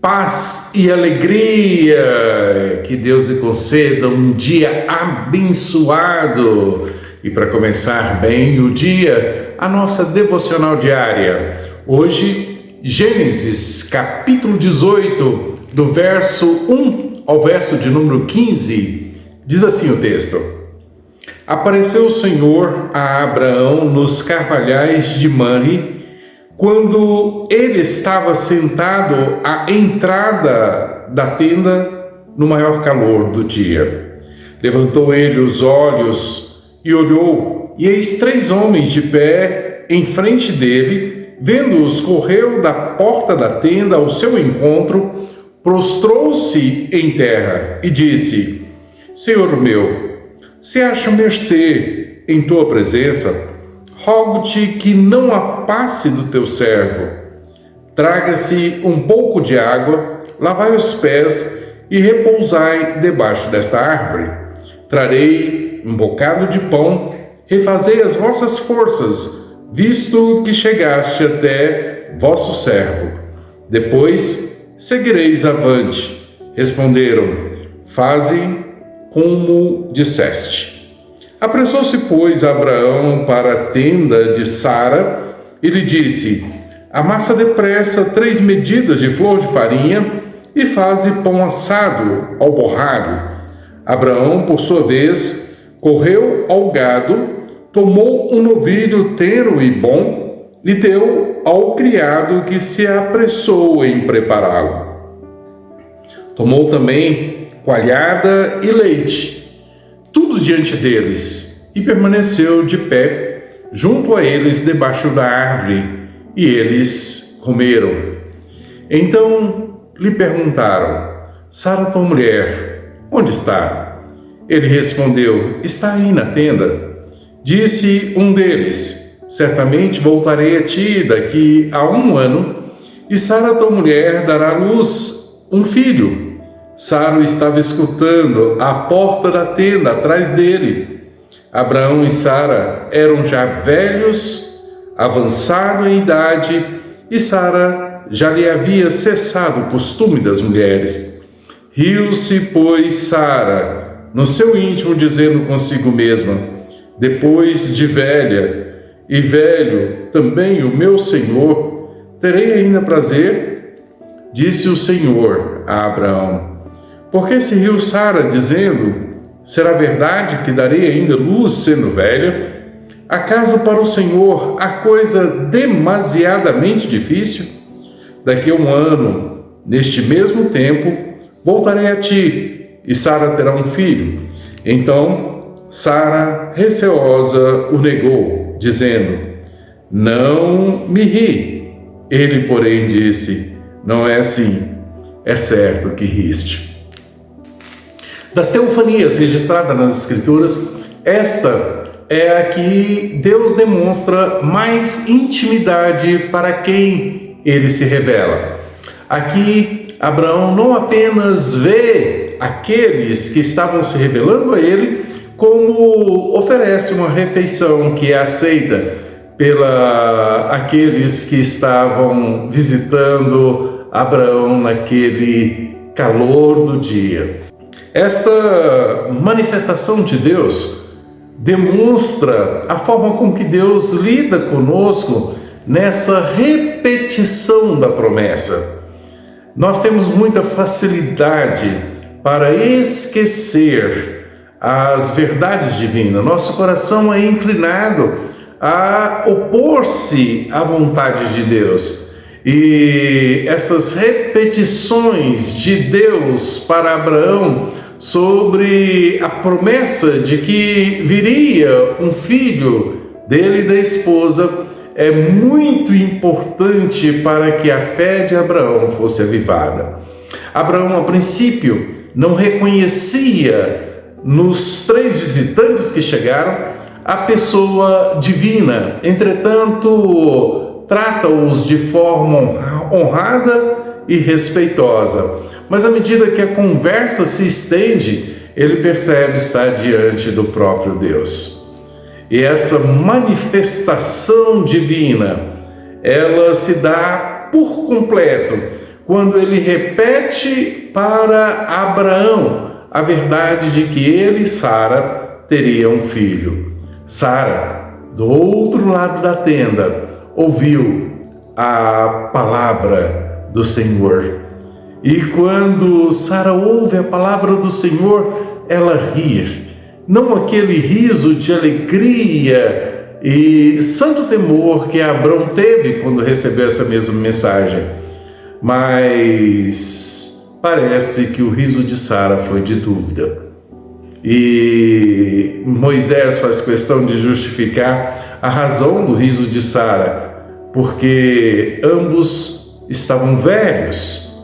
Paz e alegria, que Deus lhe conceda um dia abençoado. E para começar bem o dia, a nossa devocional diária. Hoje, Gênesis capítulo 18, do verso 1 ao verso de número 15, diz assim o texto: Apareceu o Senhor a Abraão nos carvalhais de Mamre, quando ele estava sentado à entrada da tenda no maior calor do dia. Levantou ele os olhos e olhou, e eis 3 homens de pé em frente dele. Vendo-os, correu da porta da tenda ao seu encontro, prostrou-se em terra e disse: Senhor meu, se acho mercê em tua presença, rogo-te que não a passe do teu servo. Traga-se um pouco de água, lavai os pés e repousai debaixo desta árvore. Trarei um bocado de pão, refazei as vossas forças, visto que chegaste até vosso servo. Depois seguireis avante. Responderam: Faze como disseste. Apressou-se, pois, Abraão para a tenda de Sara e lhe disse: Amassa depressa 3 medidas de flor de farinha e faze pão assado ao borralho. Abraão, por sua vez, correu ao gado, tomou um novilho tenro e bom, e deu ao criado que se apressou em prepará-lo. Tomou também coalhada e leite, tudo diante deles, e permaneceu de pé junto a eles debaixo da árvore, e eles comeram. Então lhe perguntaram: Sara, tua mulher, onde está? Ele respondeu: Está aí na tenda. Disse um deles: Certamente voltarei a ti daqui a 1 ano, e Sara, tua mulher, dará à luz um filho. Sara estava escutando à porta da tenda atrás dele. Abraão e Sara eram já velhos, avançados em idade, e Sara já lhe havia cessado o costume das mulheres. Riu-se, pois, Sara no seu íntimo, dizendo consigo mesma: Depois de velha e velho também o meu senhor, terei ainda prazer? Disse o Senhor a Abraão: Por que se riu Sara, dizendo: Será verdade que darei ainda luz sendo velha? Acaso para o Senhor há coisa demasiadamente difícil? Daqui a 1 ano, neste mesmo tempo, voltarei a ti, e Sara terá um filho. Então Sara, receosa, o negou, dizendo: Não me ri. Ele, porém, disse: Não é assim, é certo que riste. Das teofanias registradas nas Escrituras, esta é a que Deus demonstra mais intimidade para quem ele se revela. Aqui, Abraão não apenas vê aqueles que estavam se revelando a ele, como oferece uma refeição que é aceita aqueles que estavam visitando Abraão naquele calor do dia. Esta manifestação de Deus demonstra a forma com que Deus lida conosco nessa repetição da promessa. Nós temos muita facilidade para esquecer as verdades divinas. Nosso coração é inclinado a opor-se à vontade de Deus. E essas repetições de Deus para Abraão sobre a promessa de que viria um filho dele e da esposa é muito importante para que a fé de Abraão fosse avivada. Abraão, a princípio, não reconhecia nos 3 visitantes que chegaram a pessoa divina. Entretanto, trata-os de forma honrada e respeitosa. Mas à medida que a conversa se estende, ele percebe estar diante do próprio Deus. E essa manifestação divina, ela se dá por completo quando ele repete para Abraão a verdade de que ele e Sara teriam um filho. Sara, do outro lado da tenda, ouviu a palavra do Senhor. E quando Sara ouve a palavra do Senhor, ela ri. Não aquele riso de alegria e santo temor que Abraão teve quando recebeu essa mesma mensagem, mas parece que o riso de Sara foi de dúvida. E Moisés faz questão de justificar a razão do riso de Sara, porque ambos estavam velhos.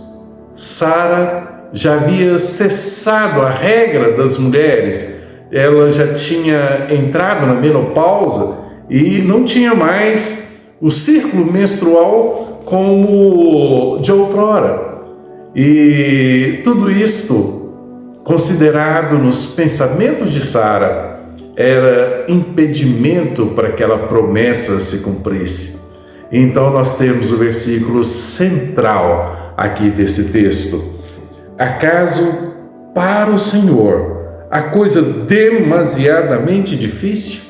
Sara já havia cessado a regra das mulheres, ela já tinha entrado na menopausa e não tinha mais o ciclo menstrual como de outrora. E tudo isto, considerado nos pensamentos de Sara, era impedimento para aquela promessa se cumprisse. Então nós temos o versículo central aqui desse texto. Acaso para o Senhor a coisa demasiadamente difícil?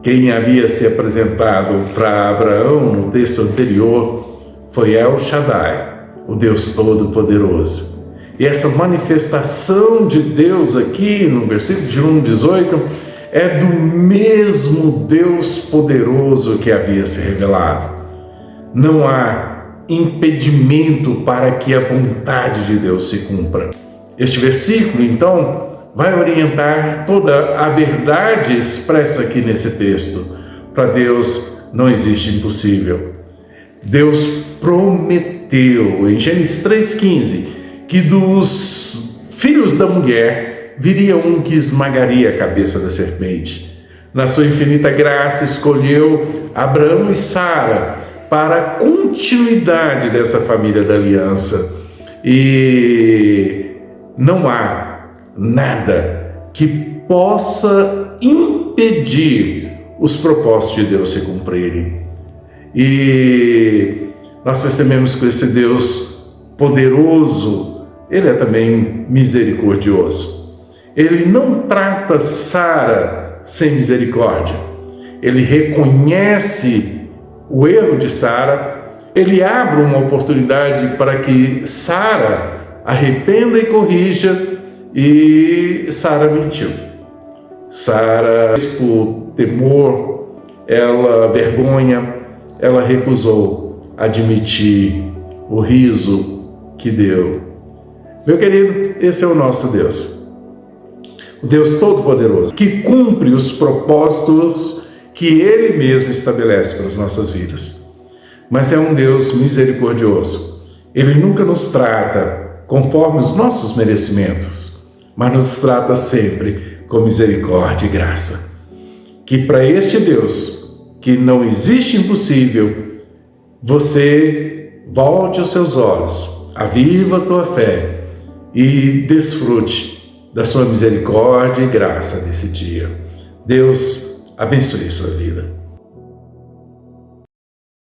Quem havia se apresentado para Abraão no texto anterior foi El Shaddai, o Deus Todo-Poderoso. E essa manifestação de Deus aqui no versículo de 1:18 é do mesmo Deus poderoso que havia se revelado. Não há impedimento para que a vontade de Deus se cumpra. Este versículo, então, vai orientar toda a verdade expressa aqui nesse texto. Para Deus não existe impossível. Deus prometeu em Gênesis 3,15 que dos filhos da mulher viria um que esmagaria a cabeça da serpente. Na sua infinita graça escolheu Abraão e Sara para a continuidade dessa família da aliança. E não há nada que possa impedir os propósitos de Deus se cumprirem. E nós percebemos que esse Deus poderoso, Ele é também misericordioso. Ele não trata Sara sem misericórdia. Ele reconhece o erro de Sara, ele abre uma oportunidade para que Sara arrependa e corrija, e Sara mentiu. Sara, por temor, vergonha, ela recusou admitir o riso que deu. Meu querido, esse é o nosso Deus, o Deus Todo-Poderoso, que cumpre os propósitos que Ele mesmo estabelece para as nossas vidas. Mas é um Deus misericordioso. Ele nunca nos trata conforme os nossos merecimentos, mas nos trata sempre com misericórdia e graça. Que para este Deus, que não existe impossível, você volte os seus olhos, aviva a tua fé e desfrute da sua misericórdia e graça nesse dia. Deus abençoe sua vida.